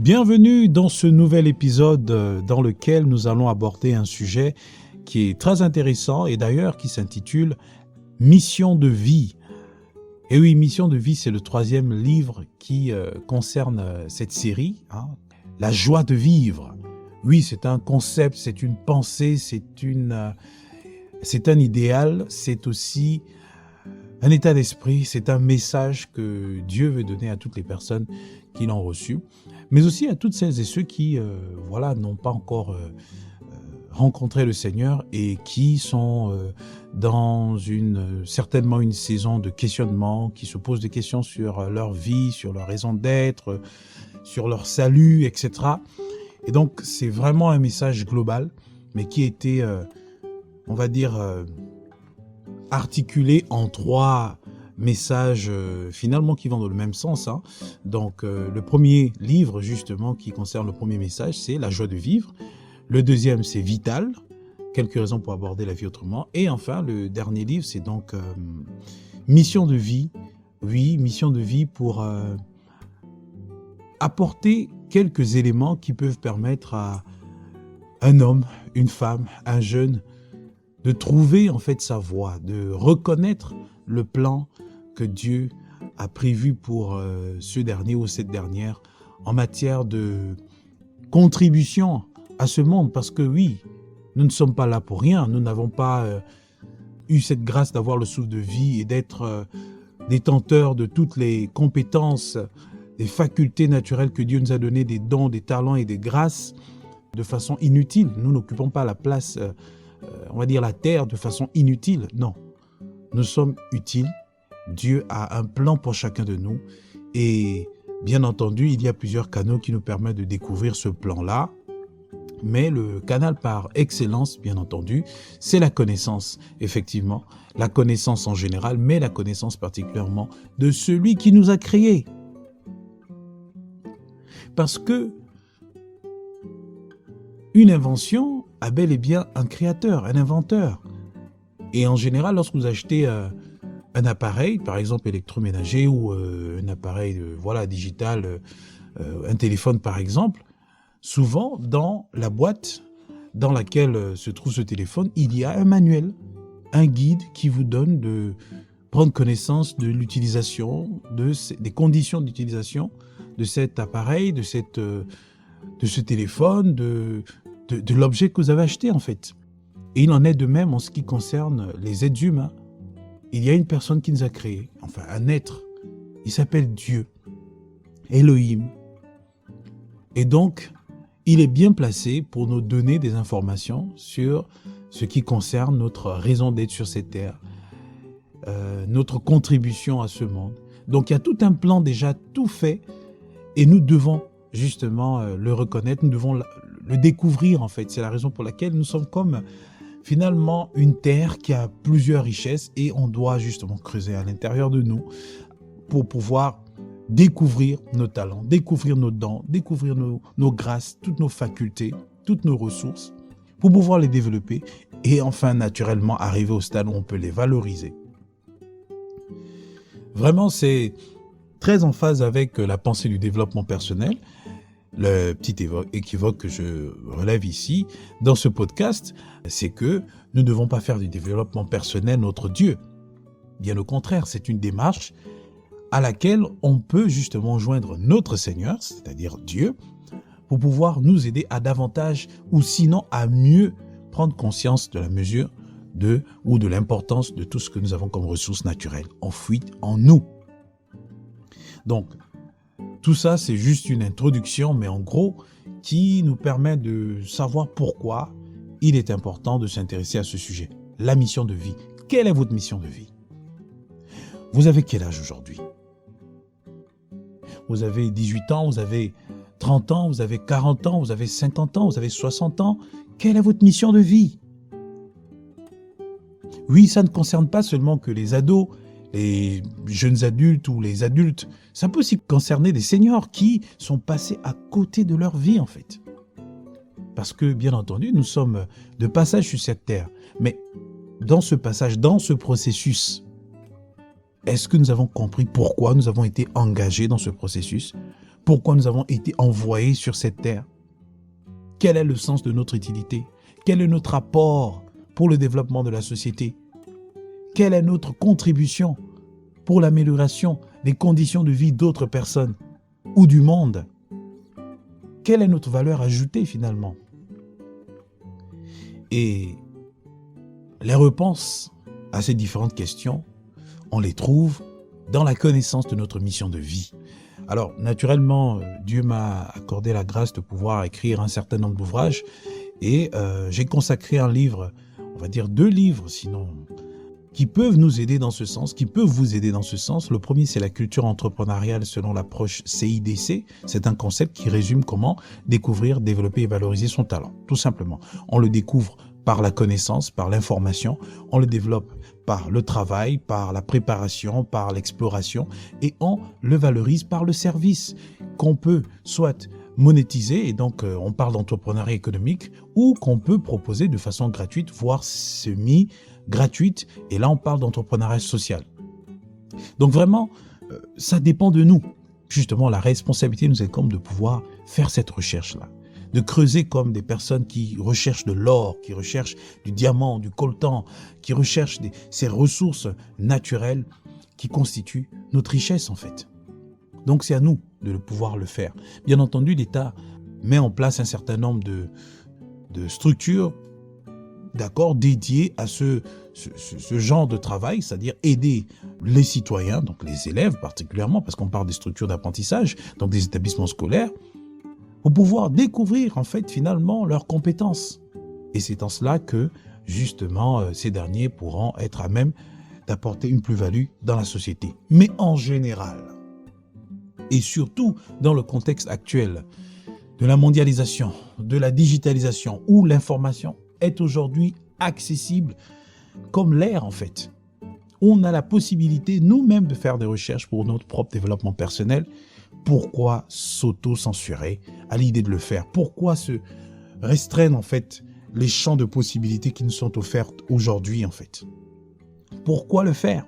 Bienvenue dans ce nouvel épisode dans lequel nous allons aborder un sujet qui est très intéressant et d'ailleurs qui s'intitule « Mission de vie ». Et oui, Mission de vie, c'est le troisième livre qui concerne cette série, la joie de vivre. Oui, c'est un concept, c'est une pensée, c'est un idéal, c'est aussi un état d'esprit, c'est un message que Dieu veut donner à toutes les personnes qui l'ont reçu, mais aussi à toutes celles et ceux qui n'ont pas encore rencontré le Seigneur et qui sont dans certainement une saison de questionnement, qui se posent des questions sur leur vie, sur leur raison d'être, sur leur salut, etc. Et donc, c'est vraiment un message global, mais qui a été, articulé en trois messages finalement qui vont dans le même sens. Donc, le premier livre, justement, qui concerne le premier message, c'est la joie de vivre. Le deuxième, c'est Vital, quelques raisons pour aborder la vie autrement. Et enfin, le dernier livre, c'est donc Mission de vie. Oui, Mission de vie pour apporter quelques éléments qui peuvent permettre à un homme, une femme, un jeune, de trouver en fait sa voie, de reconnaître le plan que Dieu a prévu pour ce dernier ou cette dernière en matière de contribution à ce monde. Parce que oui, nous ne sommes pas là pour rien. Nous n'avons pas eu cette grâce d'avoir le souffle de vie et d'être détenteurs de toutes les compétences, des facultés naturelles que Dieu nous a données, des dons, des talents et des grâces de façon inutile. Nous n'occupons pas la place, la terre de façon inutile. Non, nous sommes utiles. Dieu a un plan pour chacun de nous et bien entendu, il y a plusieurs canaux qui nous permettent de découvrir ce plan-là. Mais le canal par excellence, bien entendu, c'est la connaissance, effectivement. La connaissance en général, mais la connaissance particulièrement de celui qui nous a créés. Parce que une invention a bel et bien un créateur, un inventeur. Et en général, lorsque vous achetez un appareil, par exemple électroménager ou un appareil digital, un téléphone par exemple, souvent dans la boîte dans laquelle se trouve ce téléphone, il y a un manuel, un guide qui vous donne de prendre connaissance de l'utilisation, des conditions d'utilisation de cet appareil, de ce téléphone, de l'objet que vous avez acheté en fait. Et il en est de même en ce qui concerne les êtres humains. Il y a une personne qui nous a créés, enfin un être, il s'appelle Dieu, Elohim. Et donc, il est bien placé pour nous donner des informations sur ce qui concerne notre raison d'être sur cette terre, notre contribution à ce monde. Donc, il y a tout un plan déjà tout fait et nous devons justement le reconnaître, nous devons le découvrir en fait. C'est la raison pour laquelle nous sommes comme finalement une terre qui a plusieurs richesses et on doit justement creuser à l'intérieur de nous pour pouvoir découvrir nos talents, découvrir nos dons, découvrir nos grâces, toutes nos facultés, toutes nos ressources pour pouvoir les développer et enfin naturellement arriver au stade où on peut les valoriser. Vraiment, c'est très en phase avec la pensée du développement personnel. Le petit équivoque que je relève ici dans ce podcast, c'est que nous ne devons pas faire du développement personnel notre Dieu. Bien au contraire, c'est une démarche à laquelle on peut justement joindre notre Seigneur, c'est-à-dire Dieu, pour pouvoir nous aider à davantage ou sinon à mieux prendre conscience de la mesure ou de l'importance de tout ce que nous avons comme ressources naturelles enfouies en nous. Donc, tout ça, c'est juste une introduction, mais en gros, qui nous permet de savoir pourquoi il est important de s'intéresser à ce sujet. La mission de vie. Quelle est votre mission de vie? Vous avez quel âge aujourd'hui? Vous avez 18 ans, vous avez 30 ans, vous avez 40 ans, vous avez 50 ans, vous avez 60 ans. Quelle est votre mission de vie? Oui, ça ne concerne pas seulement que les ados, les jeunes adultes ou les adultes. Ça peut aussi concerner des seniors qui sont passés à côté de leur vie en fait. Parce que bien entendu, nous sommes de passage sur cette terre. Mais dans ce passage, dans ce processus, est-ce que nous avons compris pourquoi nous avons été engagés dans ce processus? Pourquoi nous avons été envoyés sur cette terre? Quel est le sens de notre utilité? Quel est notre apport pour le développement de la société? Quelle est notre contribution pour l'amélioration des conditions de vie d'autres personnes ou du monde? Quelle est notre valeur ajoutée finalement? Et les réponses à ces différentes questions, on les trouve dans la connaissance de notre mission de vie. Alors, naturellement, Dieu m'a accordé la grâce de pouvoir écrire un certain nombre d'ouvrages et j'ai consacré un livre, on va dire 2 livres sinon, qui peuvent nous aider dans ce sens, qui peuvent vous aider dans ce sens. Le premier, c'est la culture entrepreneuriale selon l'approche CIDC. C'est un concept qui résume comment découvrir, développer et valoriser son talent. Tout simplement, on le découvre par la connaissance, par l'information, on le développe par le travail, par la préparation, par l'exploration et on le valorise par le service qu'on peut soit monétiser, et donc on parle d'entrepreneuriat économique, ou qu'on peut proposer de façon gratuite, voire semi-gratuite, et là on parle d'entrepreneuriat social. Donc vraiment, ça dépend de nous. Justement, la responsabilité nous incombe de pouvoir faire cette recherche-là, de creuser comme des personnes qui recherchent de l'or, qui recherchent du diamant, du coltan, qui recherchent ces ressources naturelles qui constituent notre richesse en fait. Donc c'est à nous de pouvoir le faire. Bien entendu, l'État met en place un certain nombre de structures, d'accord, dédiées à ce genre de travail, c'est-à-dire aider les citoyens, donc les élèves particulièrement, parce qu'on parle des structures d'apprentissage, donc des établissements scolaires, pour pouvoir découvrir en fait finalement leurs compétences. Et c'est en cela que justement ces derniers pourront être à même d'apporter une plus-value dans la société. Mais en général, et surtout dans le contexte actuel de la mondialisation, de la digitalisation, où l'information est aujourd'hui accessible comme l'air en fait. On a la possibilité nous-mêmes de faire des recherches pour notre propre développement personnel. Pourquoi s'auto-censurer à l'idée de le faire? Pourquoi se restreindre en fait les champs de possibilités qui nous sont offertes aujourd'hui en fait? Pourquoi le faire?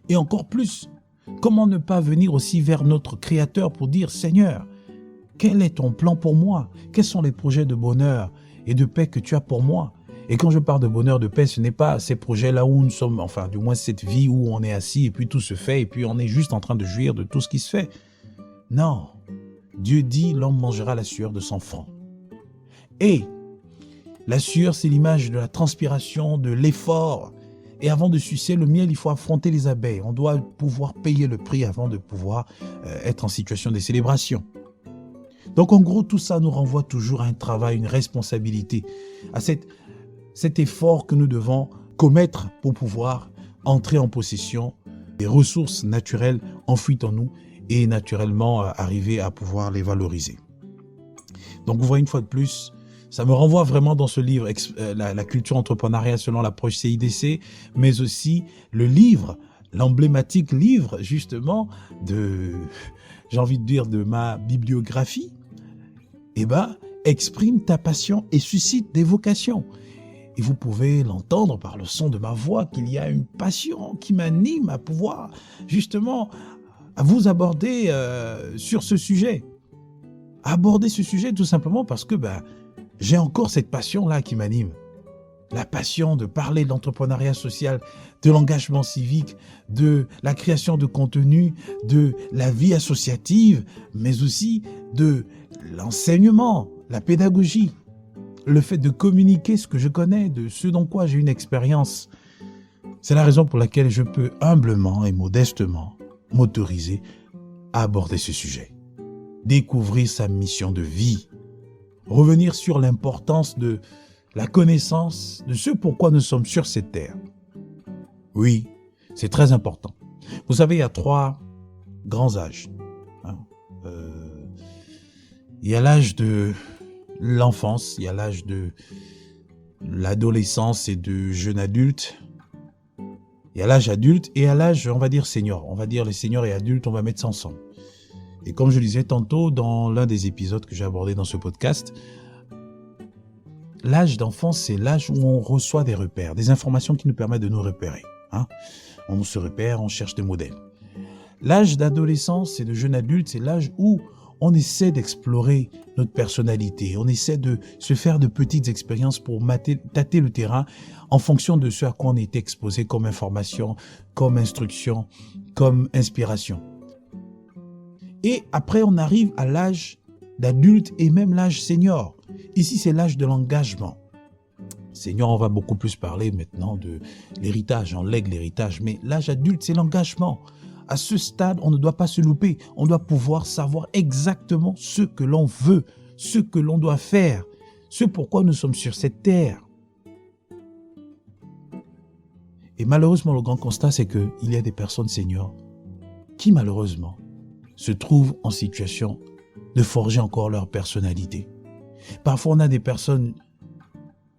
Et encore plus, comment ne pas venir aussi vers notre Créateur pour dire « Seigneur, quel est ton plan pour moi? Quels sont les projets de bonheur et de paix que tu as pour moi ?» Et quand je parle de bonheur, de paix, ce n'est pas ces projets-là où nous sommes, enfin du moins cette vie où on est assis et puis tout se fait et puis on est juste en train de jouir de tout ce qui se fait. Non, Dieu dit « l'homme mangera la sueur de son front ». Et la sueur, c'est l'image de la transpiration, de l'effort. Et avant de sucer le miel, il faut affronter les abeilles. On doit pouvoir payer le prix avant de pouvoir être en situation de célébration. Donc en gros, tout ça nous renvoie toujours à un travail, une responsabilité, à cet effort que nous devons commettre pour pouvoir entrer en possession des ressources naturelles enfuies en nous et naturellement arriver à pouvoir les valoriser. Donc vous voyez une fois de plus, ça me renvoie vraiment dans ce livre, la culture entrepreneuriale selon l'approche CIDC, mais aussi le livre, l'emblématique livre justement de, j'ai envie de dire, de ma bibliographie, exprime ta passion et suscite des vocations. Et vous pouvez l'entendre par le son de ma voix qu'il y a une passion qui m'anime à pouvoir justement à vous aborder sur ce sujet. Aborder ce sujet tout simplement parce que j'ai encore cette passion-là qui m'anime. La passion de parler de l'entrepreneuriat social, de l'engagement civique, de la création de contenu, de la vie associative, mais aussi de l'enseignement, la pédagogie, le fait de communiquer ce que je connais, de ce dans quoi j'ai une expérience. C'est la raison pour laquelle je peux humblement et modestement m'autoriser à aborder ce sujet. Découvrir sa mission de vie. Revenir sur l'importance de la connaissance de ce pourquoi nous sommes sur cette terre. Oui, c'est très important. Vous savez, il y a 3 grands âges. Il y a l'âge de l'enfance, il y a l'âge de l'adolescence et de jeune adulte. Il y a l'âge adulte et il y a l'âge, on va dire, senior. On va dire les seniors et adultes, on va mettre ça ensemble. Et comme je le disais tantôt dans l'un des épisodes que j'ai abordé dans ce podcast, l'âge d'enfance, c'est l'âge où on reçoit des repères, des informations qui nous permettent de nous repérer. On se repère, on cherche des modèles. L'âge d'adolescence et de jeune adulte, c'est l'âge où on essaie d'explorer notre personnalité, on essaie de se faire de petites expériences pour tâter le terrain en fonction de ce à quoi on est exposé comme information, comme instruction, comme inspiration. Et après, on arrive à l'âge d'adulte et même l'âge senior. Ici, c'est l'âge de l'engagement. Senior, on va beaucoup plus parler maintenant de l'héritage, on lègue l'héritage, mais l'âge adulte, c'est l'engagement. À ce stade, on ne doit pas se louper. On doit pouvoir savoir exactement ce que l'on veut, ce que l'on doit faire, ce pourquoi nous sommes sur cette terre. Et malheureusement, le grand constat, c'est qu'il y a des personnes seniors qui, malheureusement, se trouvent en situation de forger encore leur personnalité. Parfois, on a des personnes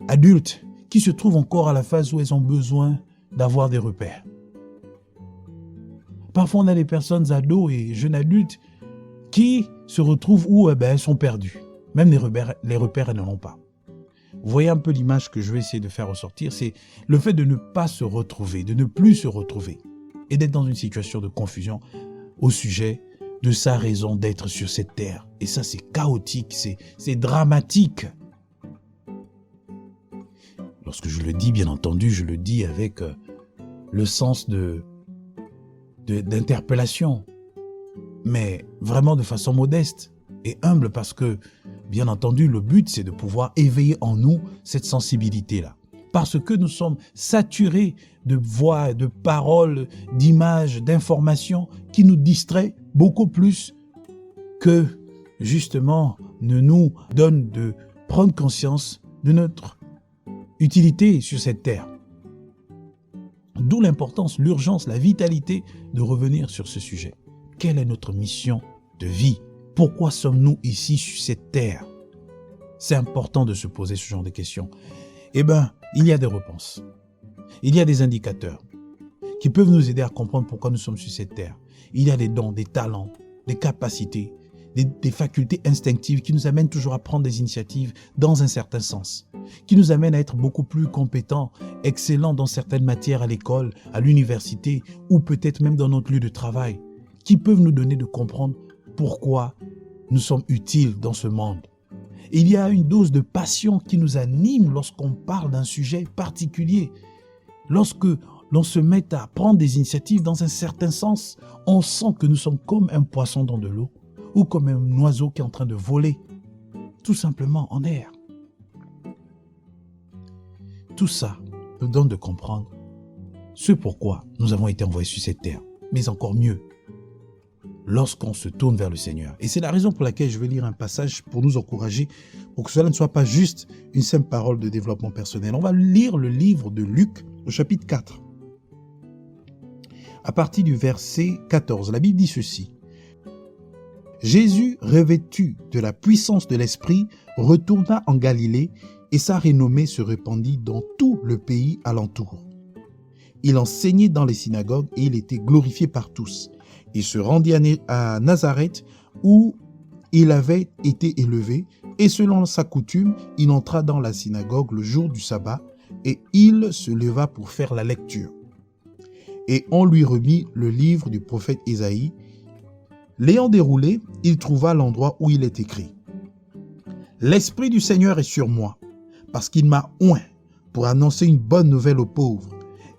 adultes qui se trouvent encore à la phase où elles ont besoin d'avoir des repères. Parfois, on a des personnes ados et jeunes adultes qui se retrouvent où elles sont perdues. Même les repères, elles n'en ont pas. Vous voyez un peu l'image que je vais essayer de faire ressortir, c'est le fait de ne pas se retrouver, de ne plus se retrouver et d'être dans une situation de confusion au sujet de sa raison d'être sur cette terre. Et ça, c'est chaotique, c'est dramatique. Lorsque je le dis, bien entendu, je le dis avec le sens d'interpellation, mais vraiment de façon modeste et humble parce que, bien entendu, le but, c'est de pouvoir éveiller en nous cette sensibilité-là. Parce que nous sommes saturés de voix, de paroles, d'images, d'informations qui nous distraient beaucoup plus que, justement, ne nous donnent de prendre conscience de notre utilité sur cette terre. D'où l'importance, l'urgence, la vitalité de revenir sur ce sujet. Quelle est notre mission de vie? Pourquoi sommes-nous ici sur cette terre? C'est important de se poser ce genre de questions. Eh bien, il y a des réponses. Il y a des indicateurs qui peuvent nous aider à comprendre pourquoi nous sommes sur cette terre. Il y a des dons, des talents, des capacités, des facultés instinctives qui nous amènent toujours à prendre des initiatives dans un certain sens, qui nous amènent à être beaucoup plus compétents, excellents dans certaines matières à l'école, à l'université ou peut-être même dans notre lieu de travail, qui peuvent nous donner de comprendre pourquoi nous sommes utiles dans ce monde. Il y a une dose de passion qui nous anime lorsqu'on parle d'un sujet particulier. Lorsque l'on se met à prendre des initiatives dans un certain sens, on sent que nous sommes comme un poisson dans de l'eau ou comme un oiseau qui est en train de voler, tout simplement en air. Tout ça nous donne de comprendre ce pourquoi nous avons été envoyés sur cette terre, mais encore mieux, lorsqu'on se tourne vers le Seigneur. Et c'est la raison pour laquelle je vais lire un passage pour nous encourager, pour que cela ne soit pas juste une simple parole de développement personnel. On va lire le livre de Luc, au chapitre 4. À partir du verset 14, la Bible dit ceci. Jésus, revêtu de la puissance de l'Esprit, retourna en Galilée et sa renommée se répandit dans tout le pays alentour. Il enseignait dans les synagogues et il était glorifié par tous. Il se rendit à Nazareth où il avait été élevé et selon sa coutume, il entra dans la synagogue le jour du sabbat et il se leva pour faire la lecture. Et on lui remit le livre du prophète Isaïe. L'ayant déroulé, il trouva l'endroit où il est écrit. L'Esprit du Seigneur est sur moi, parce qu'il m'a oint pour annoncer une bonne nouvelle aux pauvres.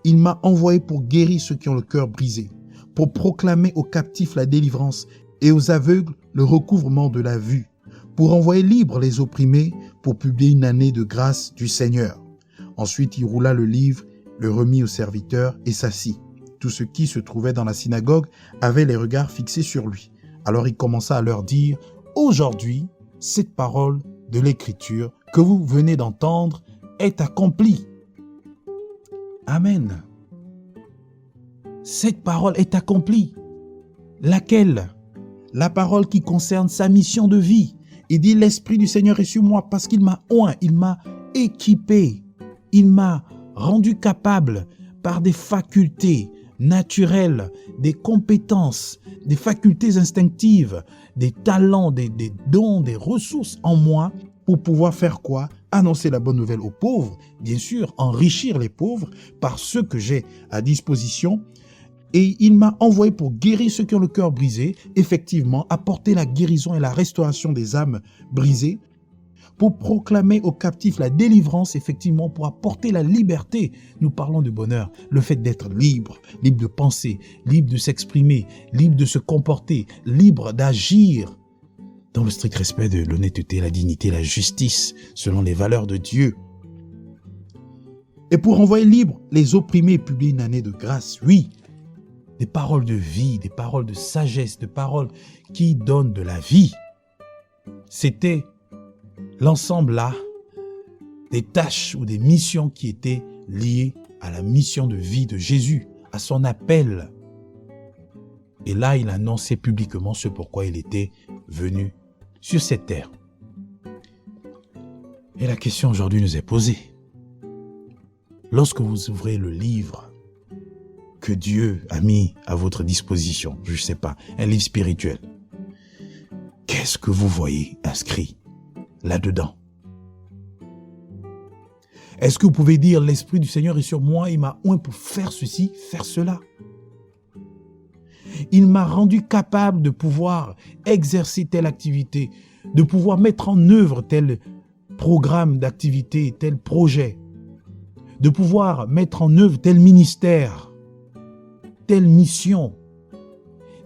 Il m'a envoyé pour guérir ceux qui ont le cœur brisé, pour proclamer aux captifs la délivrance et aux aveugles le recouvrement de la vue, pour envoyer libres les opprimés, pour publier une année de grâce du Seigneur. Ensuite, il roula le livre, le remit aux serviteurs et s'assit. Tous ceux qui se trouvaient dans la synagogue avaient les regards fixés sur lui. Alors il commença à leur dire, « Aujourd'hui, cette parole de l'Écriture que vous venez d'entendre est accomplie. » Amen. Cette parole est accomplie. Laquelle? La parole qui concerne sa mission de vie. Il dit, l'Esprit du Seigneur est sur moi parce qu'il m'a oint, il m'a équipé, il m'a rendu capable par des facultés naturelles, des compétences, des facultés instinctives, des talents, des dons, des ressources en moi pour pouvoir faire quoi? Annoncer la bonne nouvelle aux pauvres, bien sûr, enrichir les pauvres par ce que j'ai à disposition, Et il m'a envoyé pour guérir ceux qui ont le cœur brisé, effectivement, apporter la guérison et la restauration des âmes brisées, pour proclamer aux captifs la délivrance, effectivement, pour apporter la liberté. Nous parlons de bonheur, le fait d'être libre, libre de penser, libre de s'exprimer, libre de se comporter, libre d'agir dans le strict respect de l'honnêteté, la dignité, la justice, selon les valeurs de Dieu. Et pour envoyer libre les opprimés et publier une année de grâce, oui, des paroles de vie, des paroles de sagesse, des paroles qui donnent de la vie. C'était l'ensemble là des tâches ou des missions qui étaient liées à la mission de vie de Jésus, à son appel. Et là, il annonçait publiquement ce pourquoi il était venu sur cette terre. Et la question aujourd'hui nous est posée. Lorsque vous ouvrez le livre que Dieu a mis à votre disposition, je ne sais pas, un livre spirituel, qu'est-ce que vous voyez inscrit là-dedans? Est-ce que vous pouvez dire, l'Esprit du Seigneur est sur moi, il m'a oint pour faire ceci, faire cela? Il m'a rendu capable de pouvoir exercer telle activité, de pouvoir mettre en œuvre tel programme d'activité, tel projet, de pouvoir mettre en œuvre tel ministère, telle mission,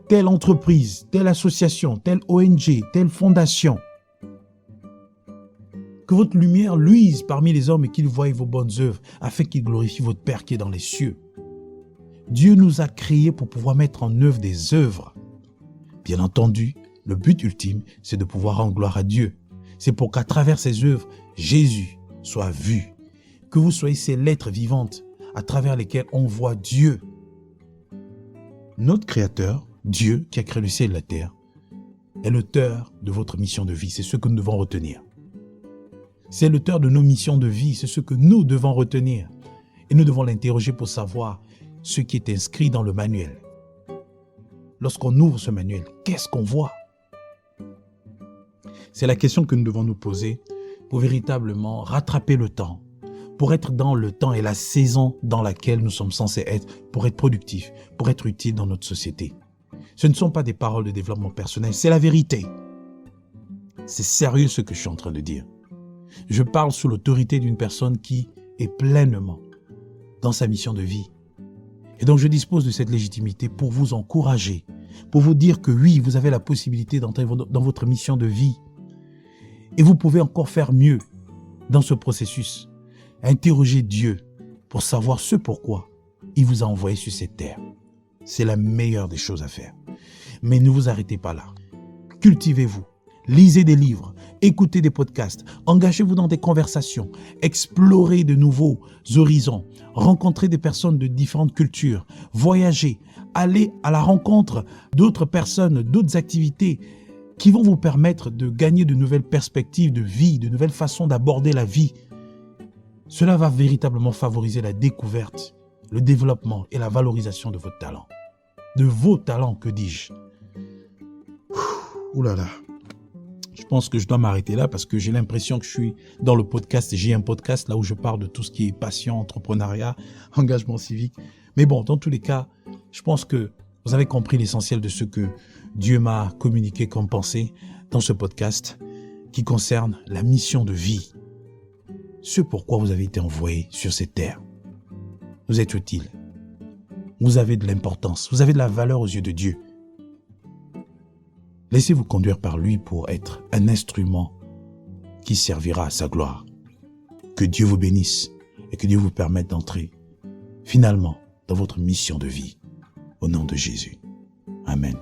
telle entreprise, telle association, telle ONG, telle fondation. Que votre lumière luise parmi les hommes et qu'ils voient vos bonnes œuvres, afin qu'ils glorifient votre Père qui est dans les cieux. Dieu nous a créés pour pouvoir mettre en œuvre des œuvres. Bien entendu, le but ultime, c'est de pouvoir rendre gloire à Dieu. C'est pour qu'à travers ces œuvres, Jésus soit vu. Que vous soyez ces lettres vivantes à travers lesquelles on voit Dieu. Notre Créateur, Dieu qui a créé le ciel et la terre, est l'auteur de votre mission de vie. C'est ce que nous devons retenir. C'est l'auteur de nos missions de vie. C'est ce que nous devons retenir. Et nous devons l'interroger pour savoir ce qui est inscrit dans le manuel. Lorsqu'on ouvre ce manuel, qu'est-ce qu'on voit? C'est la question que nous devons nous poser pour véritablement rattraper le temps, pour être dans le temps et la saison dans laquelle nous sommes censés être, pour être productifs, pour être utiles dans notre société. Ce ne sont pas des paroles de développement personnel, c'est la vérité. C'est sérieux ce que je suis en train de dire. Je parle sous l'autorité d'une personne qui est pleinement dans sa mission de vie. Et donc je dispose de cette légitimité pour vous encourager, pour vous dire que oui, vous avez la possibilité d'entrer dans votre mission de vie. Et vous pouvez encore faire mieux dans ce processus. Interrogez Dieu pour savoir ce pourquoi il vous a envoyé sur cette terre. C'est la meilleure des choses à faire. Mais ne vous arrêtez pas là. Cultivez-vous. Lisez des livres, écoutez des podcasts, engagez-vous dans des conversations, explorez de nouveaux horizons, rencontrez des personnes de différentes cultures, voyagez, allez à la rencontre d'autres personnes, d'autres activités qui vont vous permettre de gagner de nouvelles perspectives de vie, de nouvelles façons d'aborder la vie. Cela va véritablement favoriser la découverte, le développement et la valorisation de votre talent. De vos talents, que dis-je? Ouh là là. Je pense que je dois m'arrêter là parce que j'ai l'impression que je suis dans le podcast. J'ai un podcast là où je parle de tout ce qui est passion, entrepreneuriat, engagement civique. Mais bon, dans tous les cas, je pense que vous avez compris l'essentiel de ce que Dieu m'a communiqué comme pensée dans ce podcast qui concerne la mission de vie. Ce pourquoi vous avez été envoyé sur cette terre. Vous êtes utile. Vous avez de l'importance. Vous avez de la valeur aux yeux de Dieu. Laissez-vous conduire par lui pour être un instrument qui servira à sa gloire. Que Dieu vous bénisse et que Dieu vous permette d'entrer finalement dans votre mission de vie. Au nom de Jésus. Amen.